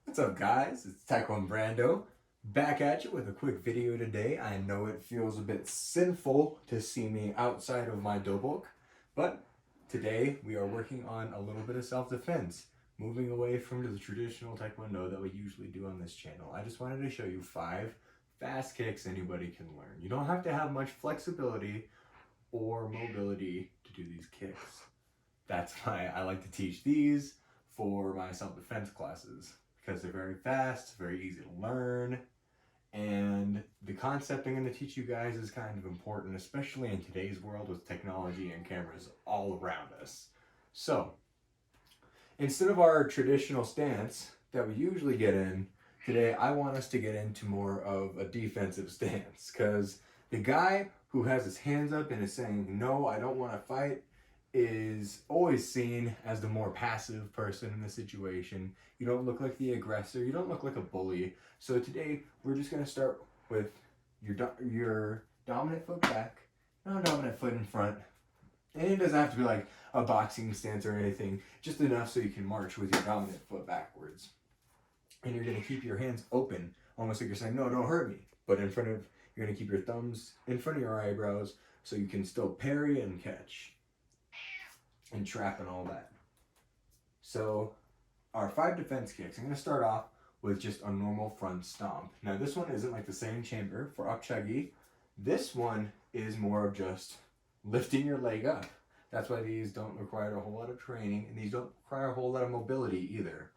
What's up, guys? It's Taekwon-Brando back at you with a quick video today. I know it feels a bit sinful to see me outside of my dobok, but today we are working on a little bit of self-defense, moving away from the traditional Taekwondo that we usually do on this channel. I just wanted to show you 5 fast kicks anybody can learn. You don't have to have much flexibility or mobility to do these kicks. That's why I like to teach these for my self-defense classes, because they're very fast, very easy to learn, and the concept I'm going to teach you guys is kind of important, especially in today's world with technology and cameras all around us. So, instead of our traditional stance that we usually get in, today I want us to get into more of a defensive stance, because the guy who has his hands up and is saying, no, I don't want to fight, is always seen as the more passive person in the situation. You don't look like the aggressor, you don't look like a bully. So today we're just going to start with your dominant foot back, no dominant foot in front. And it doesn't have to be like a boxing stance or anything, just enough so you can march with your dominant foot backwards. And you're going to keep your hands open, almost like you're saying, no, don't hurt me. But you're going to keep your thumbs in front of your eyebrows so you can still parry and catch and trap and all that. So our 5 defense kicks, I'm going to start off with just a normal front stomp. Now this one isn't like the same chamber for upchagi. This one is more of just lifting your leg up. That's why these don't require a whole lot of training, and these don't require a whole lot of mobility either.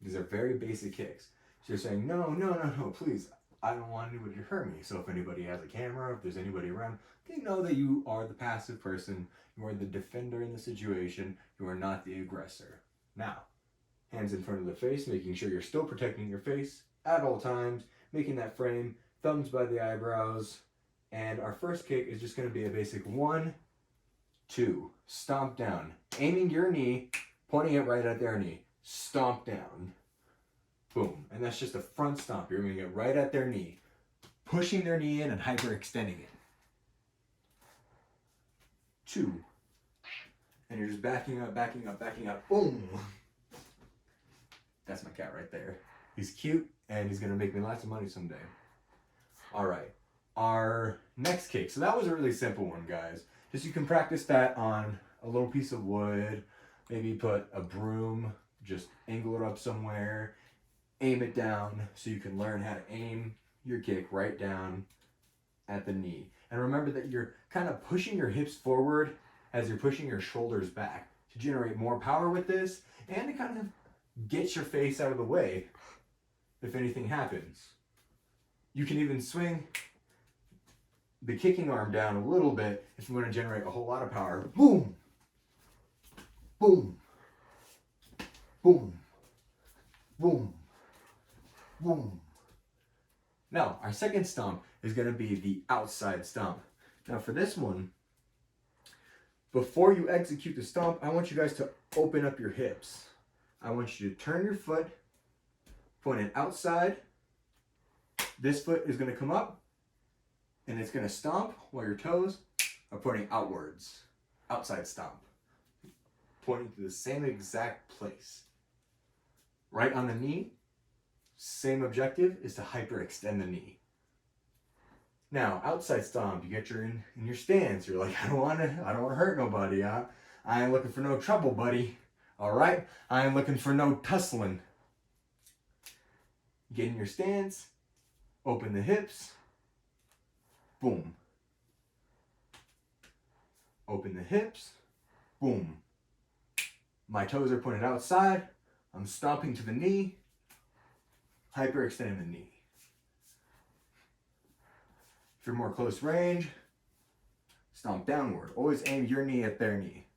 These are very basic kicks. So you're saying, no, please, I don't want anybody to hurt me. So if anybody has a camera, if there's anybody around, they know that you are the passive person. You are the defender in the situation. You are not the aggressor. Now, hands in front of the face, making sure you're still protecting your face at all times, making that frame, thumbs by the eyebrows. And our first kick is just going to be a basic 1, 2, stomp down. Aiming your knee, pointing it right at their knee. Stomp down. Boom. And that's just a front stomp. You're aiming it right at their knee, pushing their knee in and hyperextending it. 2. And you're just backing up. Boom. That's my cat right there. He's cute and he's gonna make me lots of money someday. All right, our next kick. So that was a really simple one, guys. Just you can practice that on a little piece of wood, maybe put a broom, just angle it up somewhere, aim it down so you can learn how to aim your kick right down at the knee. And remember that you're kind of pushing your hips forward as you're pushing your shoulders back to generate more power with this and to kind of get your face out of the way if anything happens. You can even swing the kicking arm down a little bit if you want to generate a whole lot of power. Boom! Boom! Boom! Boom! Boom! Now, our second stomp is going to be the outside stomp. Now for this one, before you execute the stomp, I want you guys to open up your hips. I want you to turn your foot, point it outside. This foot is going to come up, and it's going to stomp while your toes are pointing outwards. Outside stomp. Pointing to the same exact place. Right on the knee, same objective is to hyperextend the knee. Now, outside stomp, you get in your stance. You're like, I don't want to hurt nobody. I ain't looking for no trouble, buddy. All right? I ain't looking for no tussling. Get in your stance. Open the hips. Boom. Open the hips. Boom. My toes are pointed outside. I'm stomping to the knee. Hyperextending the knee. If you're more close range, stomp downward. Always aim your knee at their knee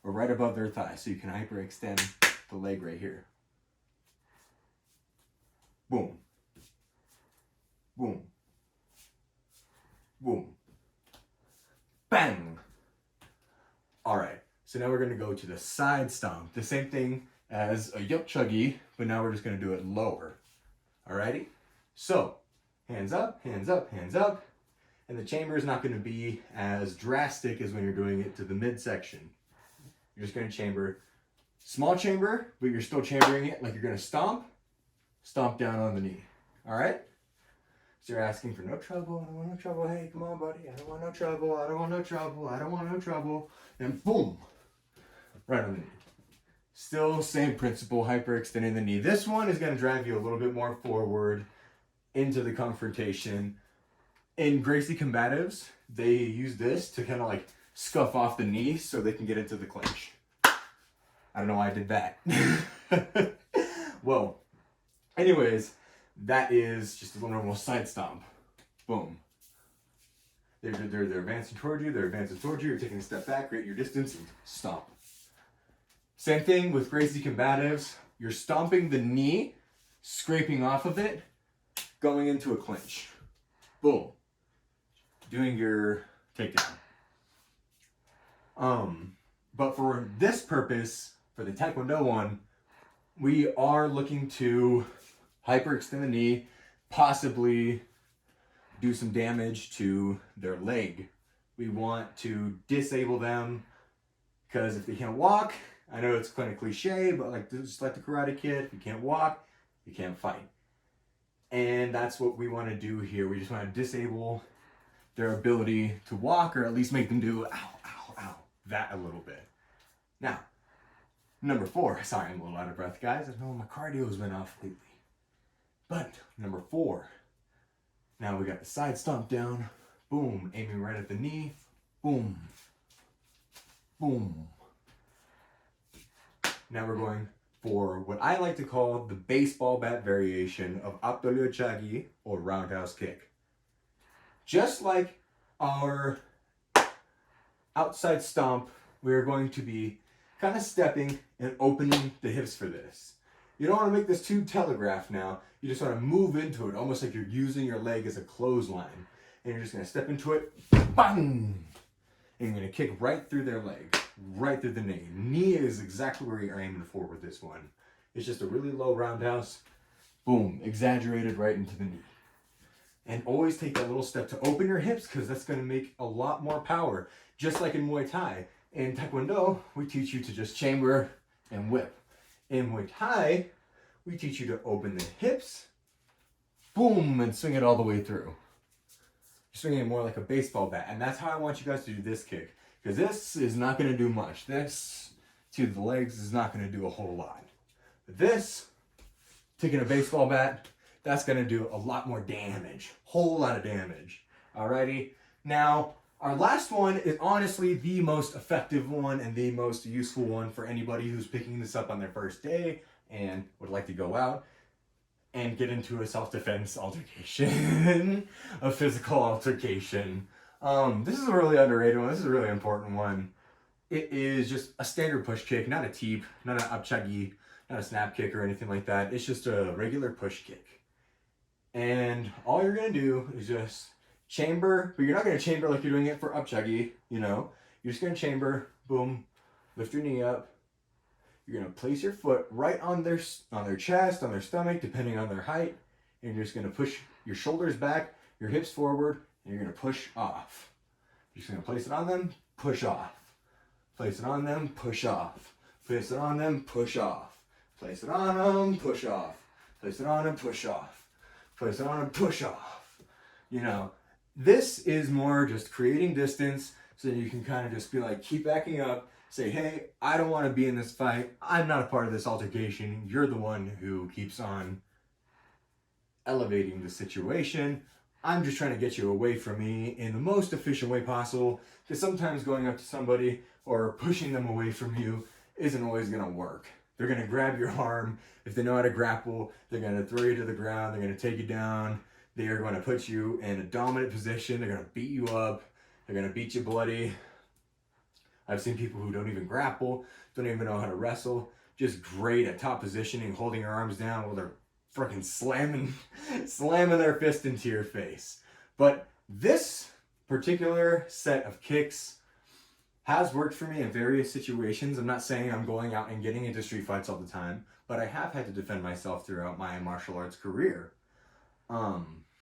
or right above their thigh so you can hyperextend the leg right here. Boom. Boom. Boom. Bang. All right, so now we're going to go to the side stomp. The same thing as a upchagi, but now we're just going to do it lower. Alrighty? So, hands up, hands up, hands up. And the chamber is not going to be as drastic as when you're doing it to the midsection. You're just going to chamber, small chamber, but you're still chambering it like you're going to stomp. stomp down on the knee. All right? So you're asking for no trouble. I don't want no trouble. Hey, come on, buddy. I don't want no trouble. I don't want no trouble. I don't want no trouble. And boom, right on the knee. Still same principle, hyperextending the knee. This one is going to drive you a little bit more forward into the confrontation. In Gracie combatives, they use this to kind of like scuff off the knee so they can get into the clinch. I don't know why I did that. Well, anyways, that is just a normal side stomp. Boom. They're advancing toward you. They're advancing toward you. You're taking a step back, create your distance, and stomp. Same thing with Gracie combatives. You're stomping the knee, scraping off of it, going into a clinch. Boom. Doing your takedown. But for this purpose, for the Taekwondo one, we are looking to hyperextend the knee, possibly do some damage to their leg. We want to disable them because if they can't walk, I know it's kind of cliche, but like just like the Karate Kid, if you can't walk, you can't fight. And that's what we want to do here. We just want to disable their ability to walk, or at least make them do ow, ow, ow, that a little bit. Now, number 4. Sorry, I'm a little out of breath, guys. I know my cardio's been off lately. But number 4. Now we got the side stomp down. Boom, aiming right at the knee. Boom. Boom. Now we're going for what I like to call the baseball bat variation of aptolyochagi, or roundhouse kick. Just like our outside stomp, we're going to be kind of stepping and opening the hips for this. You don't want to make this too telegraphed now. You just want to move into it, almost like you're using your leg as a clothesline. And you're just going to step into it, bang! And you're going to kick right through their leg, right through the knee. Knee is exactly where you're aiming for with this one. It's just a really low roundhouse. Boom, exaggerated right into the knee. And always take that little step to open your hips, because that's going to make a lot more power. Just like in Muay Thai. In Taekwondo, we teach you to just chamber and whip. In Muay Thai, we teach you to open the hips, boom, and swing it all the way through. You're swinging it more like a baseball bat. And that's how I want you guys to do this kick. Because this is not going to do much. This, to the legs, is not going to do a whole lot. But this, taking a baseball bat, that's going to do a lot more damage. Whole lot of damage. Alrighty? Now, our last one is honestly the most effective one and the most useful one for anybody who's picking this up on their first day and would like to go out and get into a self-defense altercation, a physical altercation. This is a really underrated one. This is a really important one. It is just a standard push kick, not a teep, not an upchagi, not a snap kick or anything like that. It's just a regular push kick. And all you're going to do is just chamber, but you're not going to chamber like you're doing it for upchagi, you know. You're just going to chamber, boom, lift your knee up. You're going to place your foot right on their chest, on their stomach, depending on their height. And you're just going to push your shoulders back, your hips forward, and you're going to push off. You're just going to place it on them, push off. Place it on them, push off. Place it on them, push off. Place it on them, push off. Place it on them, push off. Place it on them, push off. You know, this is more just creating distance so that you can kind of just be like, keep backing up. Say, hey, I don't want to be in this fight. I'm not a part of this altercation. You're the one who keeps on elevating the situation. I'm just trying to get you away from me in the most efficient way possible, because sometimes going up to somebody or pushing them away from you isn't always going to work. They're going to grab your arm. If they know how to grapple, they're going to throw you to the ground. They're going to take you down. They are going to put you in a dominant position. They're going to beat you up. They're going to beat you bloody. I've seen people who don't even grapple, don't even know how to wrestle, just great at top positioning, holding your arms down while they're freaking slamming their fist into your face. But this particular set of kicks has worked for me in various situations. I'm not saying I'm going out and getting into street fights all the time, but I have had to defend myself throughout my martial arts career.